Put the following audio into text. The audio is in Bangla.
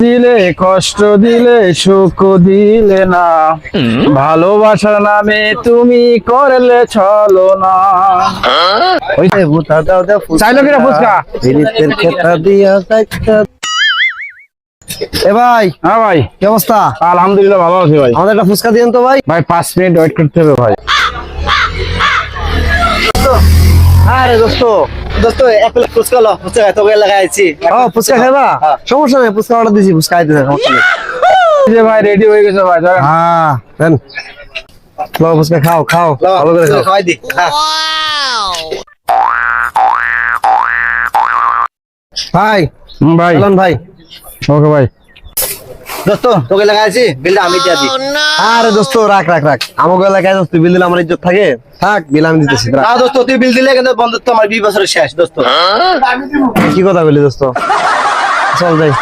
দিলে কষ্ট দিলে সুখ দিলে না, ভালোবাসার নামে তুমি করলে ছলো না। চাইলো কিনা ফুচকা? এ ভাই, হ্যাঁ ভাই, কি অবস্থা? আলহামদুলিল্লাহ ভালো আছি ভাই। আমাদের একটা ফুচকা দিন তো ভাই। ভাই 5 মিনিট ওয়েট করতে হবে ভাই। আরে দোস্ত, দোস্ত এক প্লেট ফুচকা লো, ফুচকা তো গেলে লাগাইছি। ও ফুচকা খাবা? সমস্যা নেই, ফুচকা অর্ডার দিছি, ফুচকা খাইতে সমস্যা নেই। এই যে ভাই রেডি হয়ে গেছে ভাই। হ্যাঁ, দেন। লো ফুচকা খাও, খাও, ভালো করে খাও। খাওয়াই দি। ভাই, ভাই চলুন ভাই। ওকে ভাই। দোস্ত তোকে লাগাইছি, বিলটা আমি দিয়ে দিই। আরে দোস্ত রাখ রাখ রাখ, আমাকে এলাকায় দোস্ত বিল দিলে আমার ইজ্জত থাকে। থাক, বিল আমি দিতেছি। না দোস্ত, তুই বিল দিলে কিন্তু বন্ধুত্ব আমার 20 বছরের শেষ দোস্ত। কি কথা বলি দোস্ত, চল যাই।